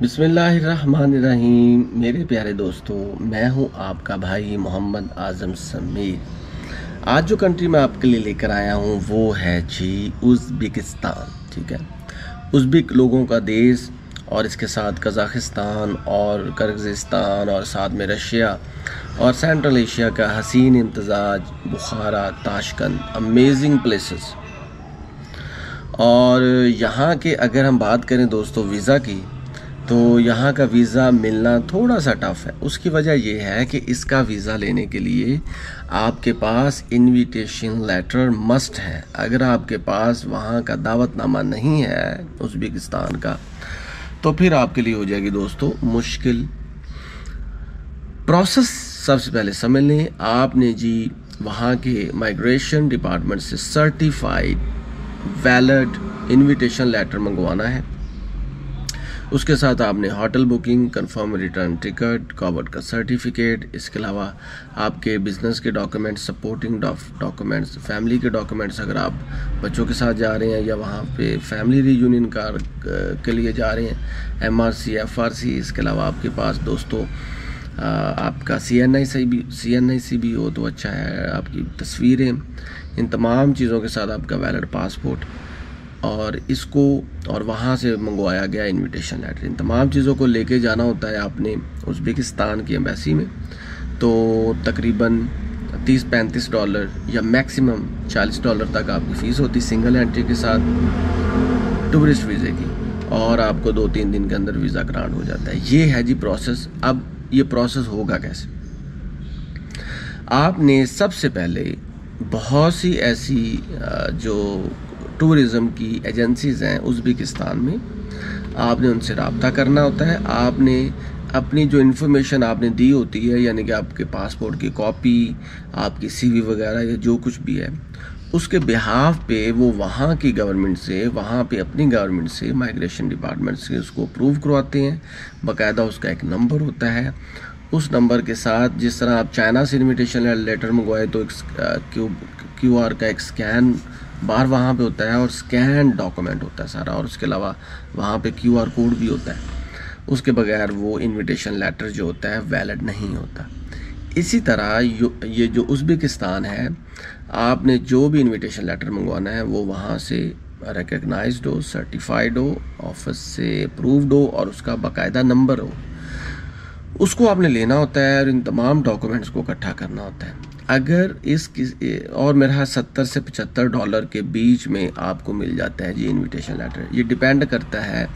बिस्मिल्लाहिर्रहमानिर्रहीम। मेरे प्यारे दोस्तों, मैं हूं आपका भाई मोहम्मद आज़म समीर। आज जो कंट्री मैं आपके लिए लेकर आया हूं वो है जी उज़्बेकिस्तान। ठीक है, उज़्बेक लोगों का देश और इसके साथ कज़ाकिस्तान और किर्गिज़स्तान और साथ में रशिया और सेंट्रल एशिया का हसीन इम्तज़ाज बुखारा, ताशकंद, अमेजिंग प्लेसेस। और यहाँ के अगर हम बात करें दोस्तों वीज़ा की, तो यहाँ का वीज़ा मिलना थोड़ा सा टफ़ है। उसकी वजह यह है कि इसका वीज़ा लेने के लिए आपके पास इनविटेशन लेटर मस्ट है। अगर आपके पास वहाँ का दावतनामा नहीं है उज़्बेकिस्तान का, तो फिर आपके लिए हो जाएगी दोस्तों मुश्किल। प्रोसेस सबसे पहले समझ लें। आपने जी वहाँ के माइग्रेशन डिपार्टमेंट से सर्टिफाइड वैलिड इनविटेशन लेटर मंगवाना है। उसके साथ आपने hotel booking, confirm return ticket, Covid का सर्टिफिकेट, इसके अलावा आपके बिजनेस के डॉक्यूमेंट्स, सपोर्टिंग डॉक्यूमेंट्स, फैमिली के डॉक्यूमेंट्स अगर आप बच्चों के साथ जा रहे हैं या वहाँ पे फैमिली रीयूनियन के लिए जा रहे हैं, MRC, FRC। इसके अलावा आपके पास दोस्तों आपका CNIC भी हो तो अच्छा है, आपकी तस्वीरें, इन तमाम चीज़ों के साथ आपका वैलिड पासपोर्ट और इसको और वहाँ से मंगवाया गया इनविटेशन लेटर, इन तमाम चीज़ों को लेके जाना होता है आपने उज़्बेकिस्तान की एम्बेसी में। तो तकरीबन $30-35 या मैक्सिमम $40 तक आपकी फ़ीस होती सिंगल एंट्री के साथ टूरिस्ट वीज़े की, और आपको 2-3 दिन के अंदर वीज़ा ग्रांट हो जाता है। ये है जी प्रोसेस। अब ये प्रोसेस होगा कैसे? आपने सबसे पहले बहुत सी ऐसी जो टूरिज़म की एजेंसीज़ हैं उज़्बेकिस्तान में, आपने उनसे रब्ता करना होता है। आपने अपनी जो इन्फॉर्मेशन आपने दी होती है, यानी कि आपके पासपोर्ट की कॉपी, आपकी CV वगैरह या जो कुछ भी है, उसके बिहाफ पे वो वहाँ की गवर्नमेंट से, वहाँ पे अपनी गवर्नमेंट से, माइग्रेशन डिपार्टमेंट से उसको अप्रूव करवाते हैं। बाकायदा उसका एक नंबर होता है। उस नंबर के साथ, जिस तरह आप चाइना से इन्विटेशन लेटर मंगवाए तो एक QR का एक स्कैन बाहर वहाँ पे होता है और स्कैन डॉक्यूमेंट होता है सारा, और उसके अलावा वहाँ पे QR कोड भी होता है। उसके बगैर वो इनविटेशन लेटर जो होता है वैलिड नहीं होता। इसी तरह ये जो उज़्बेकिस्तान है, आपने जो भी इनविटेशन लेटर मंगवाना है वो वहाँ से रिकग्नाइज्ड हो, सर्टिफाइड हो, ऑफिस से अप्रूव्ड हो और उसका बाकायदा नंबर हो। उसको आपने लेना होता है और इन तमाम डॉक्यूमेंट्स को इकट्ठा करना होता है। अगर और मेरा $70 से $75 के बीच में आपको मिल जाता है जी इनविटेशन लेटर। ये डिपेंड करता है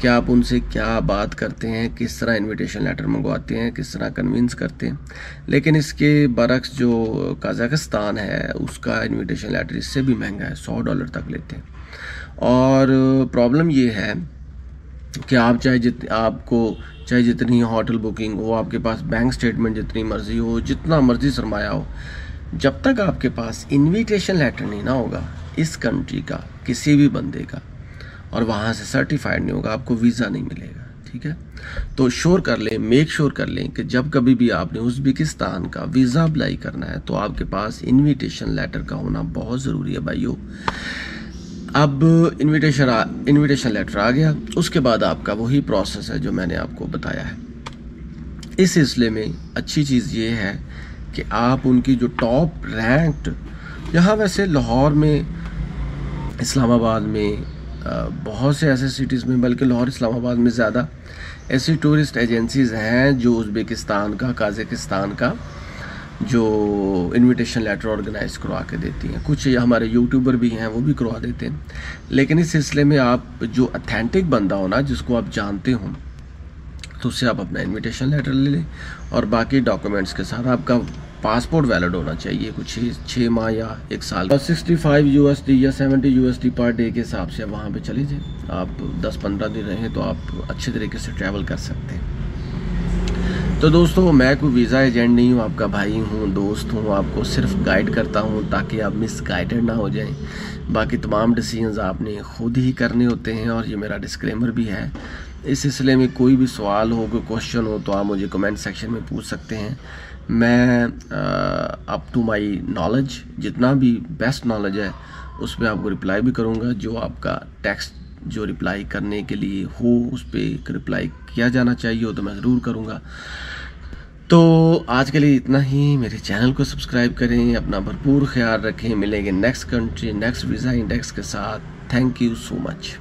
कि आप उनसे क्या बात करते हैं, किस तरह इनविटेशन लेटर मंगवाते हैं, किस तरह कन्विंस करते हैं। लेकिन इसके बरक्स जो कज़ाकिस्तान है, उसका इनविटेशन लेटर इससे भी महंगा है, $100 तक लेते हैं। और प्रॉब्लम ये है कि आप चाहे जितनी होटल बुकिंग हो, आपके पास बैंक स्टेटमेंट जितनी मर्जी हो, जितना मर्जी सरमाया हो, जब तक आपके पास इनविटेशन लेटर नहीं ना होगा इस कंट्री का किसी भी बंदे का, और वहाँ से सर्टिफाइड नहीं होगा, आपको वीज़ा नहीं मिलेगा। ठीक है, तो मेक श्योर कर लें कि जब कभी भी आपने उज़्बेकिस्तान का वीज़ा अप्लाई करना है तो आपके पास इनविटेशन लेटर का होना बहुत ज़रूरी है भाइयों। अब इनविटेशन लेटर आ गया, उसके बाद आपका वही प्रोसेस है जो मैंने आपको बताया है। इस सिलसिले में अच्छी चीज़ ये है कि आप उनकी जो टॉप रैंक्ड, यहाँ वैसे लाहौर में, इस्लामाबाद में, बहुत से ऐसे सिटीज़ में, बल्कि लाहौर इस्लामाबाद में ज़्यादा ऐसी टूरिस्ट एजेंसीज़ हैं जो उज़्बेकिस्तान का, कज़ाकिस्तान का जो इनविटेशन लेटर ऑर्गेनाइज करवा के देती हैं। कुछ हमारे यूट्यूबर भी हैं, वो भी करवा देते हैं। लेकिन इस सिलसिले में आप जो अथेंटिक बंदा हो ना, जिसको आप जानते हो, तो उससे आप अपना इनविटेशन लेटर ले लें और बाकी डॉक्यूमेंट्स के साथ आपका पासपोर्ट वैलिड होना चाहिए कुछ 6 माह या 1 साल। और $65 या $70 पर डे के हिसाब से वहाँ पे चले जाए। आप 10-15 दिन रहें तो आप अच्छे तरीके से ट्रैवल कर सकते हैं। तो दोस्तों, मैं कोई वीज़ा एजेंट नहीं हूँ, आपका भाई हूँ, दोस्त हूँ, आपको सिर्फ गाइड करता हूँ ताकि आप मिसगाइडेड ना हो जाएं। बाकी तमाम डिसीजंस आपने खुद ही करने होते हैं, और ये मेरा डिस्क्लेमर भी है। इस सिलसिले में कोई भी सवाल हो, कोई क्वेश्चन हो, तो आप मुझे कमेंट सेक्शन में पूछ सकते हैं। मैं अप टू माई नॉलेज, जितना भी बेस्ट नॉलेज है उस पर आपको रिप्लाई भी करूँगा। जो आपका टेक्स्ट जो रिप्लाई करने के लिए हो उस पर रिप्लाई किया जाना चाहिए हो तो मैं ज़रूर करूँगा। तो आज के लिए इतना ही। मेरे चैनल को सब्सक्राइब करें, अपना भरपूर ख्याल रखें। मिलेंगे next country next visa index के साथ। Thank you so much.